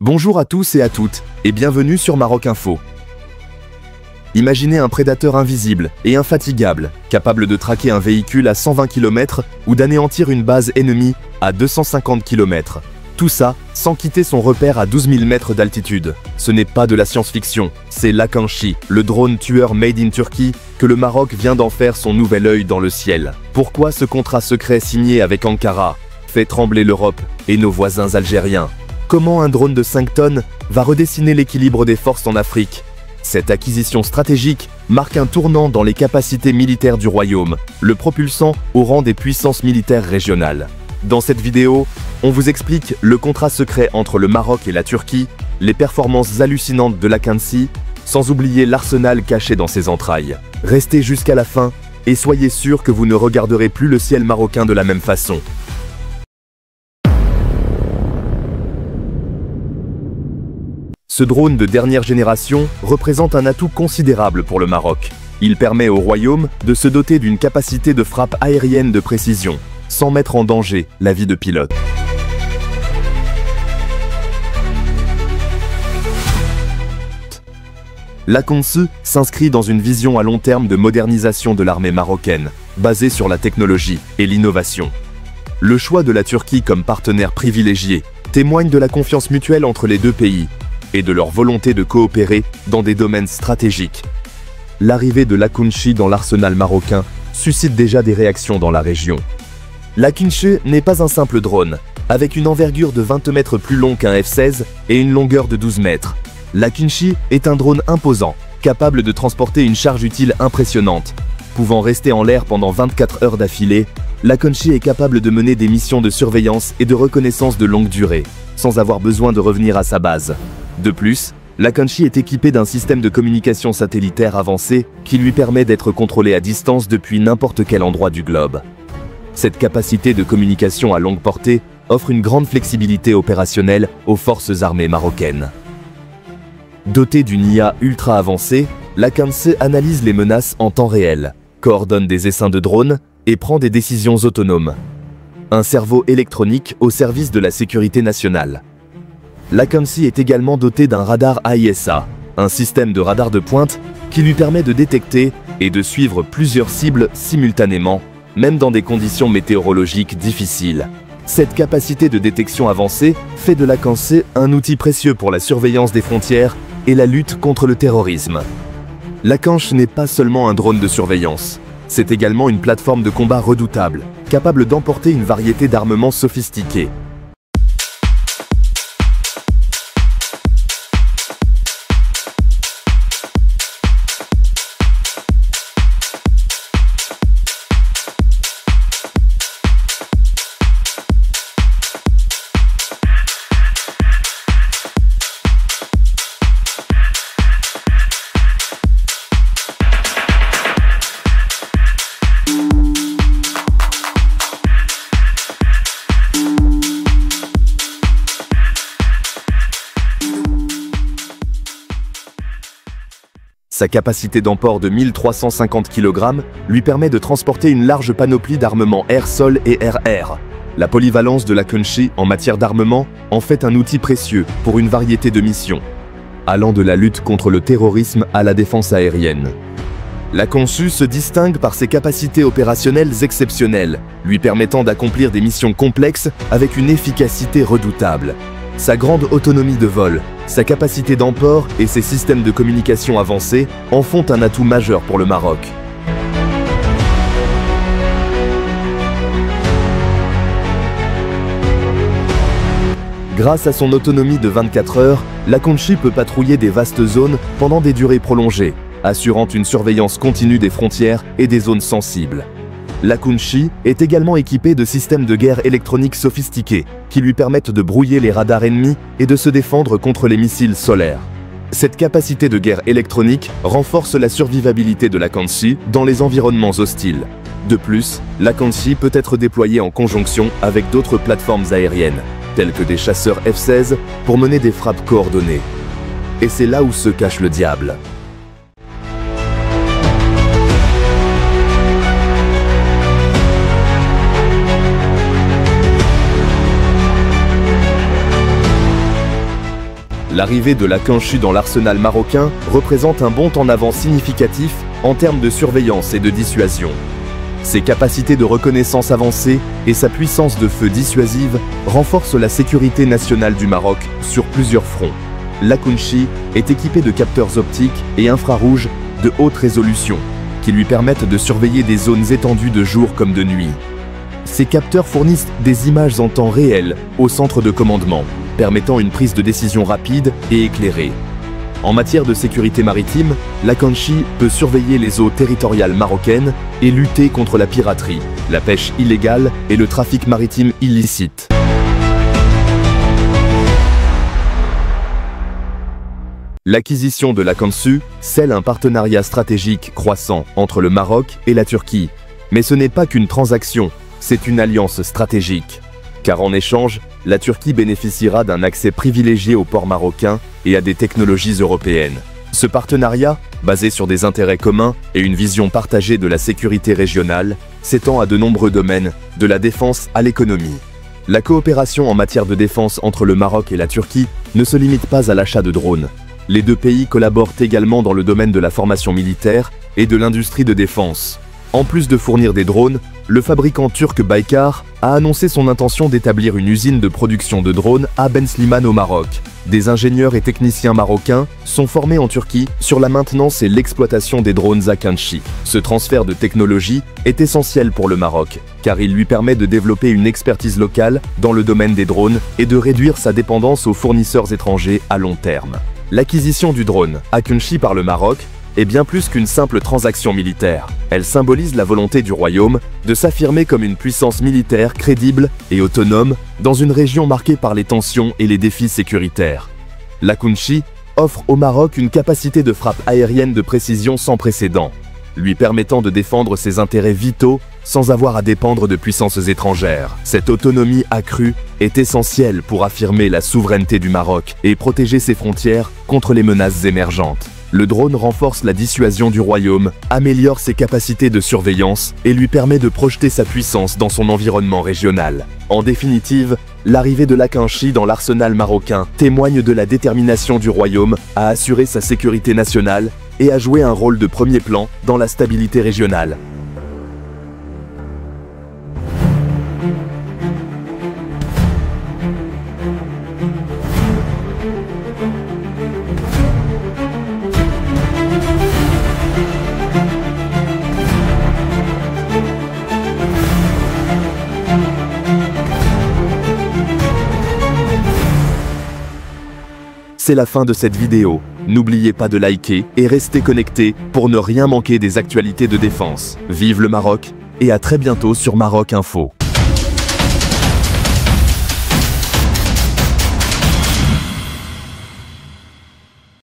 Bonjour à tous et à toutes, et bienvenue sur Maroc Info. Imaginez un prédateur invisible et infatigable, capable de traquer un véhicule à 120 km ou d'anéantir une base ennemie à 250 km. Tout ça sans quitter son repère à 12 000 mètres d'altitude. Ce n'est pas de la science-fiction, c'est l'Akinci, le drone tueur made in Turkey, que le Maroc vient d'en faire son nouvel œil dans le ciel. Pourquoi ce contrat secret signé avec Ankara fait trembler l'Europe et nos voisins algériens? Comment un drone de 5 tonnes va redessiner l'équilibre des forces en Afrique? Cette acquisition stratégique marque un tournant dans les capacités militaires du royaume, le propulsant au rang des puissances militaires régionales. Dans cette vidéo, on vous explique le contrat secret entre le Maroc et la Turquie, les performances hallucinantes de l'Akinci, sans oublier l'arsenal caché dans ses entrailles. Restez jusqu'à la fin et soyez sûr que vous ne regarderez plus le ciel marocain de la même façon. Ce drone de dernière génération représente un atout considérable pour le Maroc. Il permet au royaume de se doter d'une capacité de frappe aérienne de précision, sans mettre en danger la vie de pilote. L'Akinci s'inscrit dans une vision à long terme de modernisation de l'armée marocaine, basée sur la technologie et l'innovation. Le choix de la Turquie comme partenaire privilégié témoigne de la confiance mutuelle entre les deux pays et de leur volonté de coopérer dans des domaines stratégiques. L'arrivée de l'Akinci dans l'arsenal marocain suscite déjà des réactions dans la région. L'Akinci n'est pas un simple drone, avec une envergure de 20 mètres plus long qu'un F-16 et une longueur de 12 mètres. L'Akinci est un drone imposant, capable de transporter une charge utile impressionnante. Pouvant rester en l'air pendant 24 heures d'affilée, l'Akinci est capable de mener des missions de surveillance et de reconnaissance de longue durée, sans avoir besoin de revenir à sa base. De plus, l'Akinci est équipé d'un système de communication satellitaire avancé qui lui permet d'être contrôlé à distance depuis n'importe quel endroit du globe. Cette capacité de communication à longue portée offre une grande flexibilité opérationnelle aux forces armées marocaines. Doté d'une IA ultra avancée, l'Akinci analyse les menaces en temps réel, coordonne des essaims de drones et prend des décisions autonomes. Un cerveau électronique au service de la sécurité nationale. L'Akinci est également doté d'un radar AISA, un système de radar de pointe qui lui permet de détecter et de suivre plusieurs cibles simultanément, même dans des conditions météorologiques difficiles. Cette capacité de détection avancée fait de l'Akinci un outil précieux pour la surveillance des frontières et la lutte contre le terrorisme. L'Akinci n'est pas seulement un drone de surveillance, c'est également une plateforme de combat redoutable, capable d'emporter une variété d'armements sophistiqués. Sa capacité d'emport de 1350 kg lui permet de transporter une large panoplie d'armements air-sol et air-air. La polyvalence de l'Akinci en matière d'armement en fait un outil précieux pour une variété de missions, allant de la lutte contre le terrorisme à la défense aérienne. L'Akinci se distingue par ses capacités opérationnelles exceptionnelles, lui permettant d'accomplir des missions complexes avec une efficacité redoutable. Sa grande autonomie de vol, sa capacité d'emport et ses systèmes de communication avancés en font un atout majeur pour le Maroc. Grâce à son autonomie de 24 heures, l'Akinci peut patrouiller des vastes zones pendant des durées prolongées, assurant une surveillance continue des frontières et des zones sensibles. L'Akinci est également équipé de systèmes de guerre électroniques sophistiqués qui lui permettent de brouiller les radars ennemis et de se défendre contre les missiles solaires. Cette capacité de guerre électronique renforce la survivabilité de l'Akinci dans les environnements hostiles. De plus, l'Akinci peut être déployé en conjonction avec d'autres plateformes aériennes, telles que des chasseurs F-16, pour mener des frappes coordonnées. Et c'est là où se cache le diable. L'arrivée de la Kanchi dans l'arsenal marocain représente un bond en avant significatif en termes de surveillance et de dissuasion. Ses capacités de reconnaissance avancées et sa puissance de feu dissuasive renforcent la sécurité nationale du Maroc sur plusieurs fronts. La Kanchi est équipée de capteurs optiques et infrarouges de haute résolution qui lui permettent de surveiller des zones étendues de jour comme de nuit. Ces capteurs fournissent des images en temps réel au centre de commandement, permettant une prise de décision rapide et éclairée. En matière de sécurité maritime, la Kanchi peut surveiller les eaux territoriales marocaines et lutter contre la piraterie, la pêche illégale et le trafic maritime illicite. L'acquisition de la Kanchi scelle un partenariat stratégique croissant entre le Maroc et la Turquie. Mais ce n'est pas qu'une transaction, c'est une alliance stratégique. Car en échange, la Turquie bénéficiera d'un accès privilégié aux ports marocains et à des technologies européennes. Ce partenariat, basé sur des intérêts communs et une vision partagée de la sécurité régionale, s'étend à de nombreux domaines, de la défense à l'économie. La coopération en matière de défense entre le Maroc et la Turquie ne se limite pas à l'achat de drones. Les deux pays collaborent également dans le domaine de la formation militaire et de l'industrie de défense. En plus de fournir des drones, le fabricant turc Baykar a annoncé son intention d'établir une usine de production de drones à Ben Slimane au Maroc. Des ingénieurs et techniciens marocains sont formés en Turquie sur la maintenance et l'exploitation des drones à Kanchi. Ce transfert de technologie est essentiel pour le Maroc, car il lui permet de développer une expertise locale dans le domaine des drones et de réduire sa dépendance aux fournisseurs étrangers à long terme. L'acquisition du drone à Kanchi par le Maroc est bien plus qu'une simple transaction militaire. Elle symbolise la volonté du royaume de s'affirmer comme une puissance militaire crédible et autonome dans une région marquée par les tensions et les défis sécuritaires. La Kanchi offre au Maroc une capacité de frappe aérienne de précision sans précédent, lui permettant de défendre ses intérêts vitaux sans avoir à dépendre de puissances étrangères. Cette autonomie accrue est essentielle pour affirmer la souveraineté du Maroc et protéger ses frontières contre les menaces émergentes. Le drone renforce la dissuasion du royaume, améliore ses capacités de surveillance et lui permet de projeter sa puissance dans son environnement régional. En définitive, l'arrivée de la Kanchi dans l'arsenal marocain témoigne de la détermination du royaume à assurer sa sécurité nationale et à jouer un rôle de premier plan dans la stabilité régionale. C'est la fin de cette vidéo. N'oubliez pas de liker et rester connecté pour ne rien manquer des actualités de défense. Vive le Maroc et à très bientôt sur Maroc Info.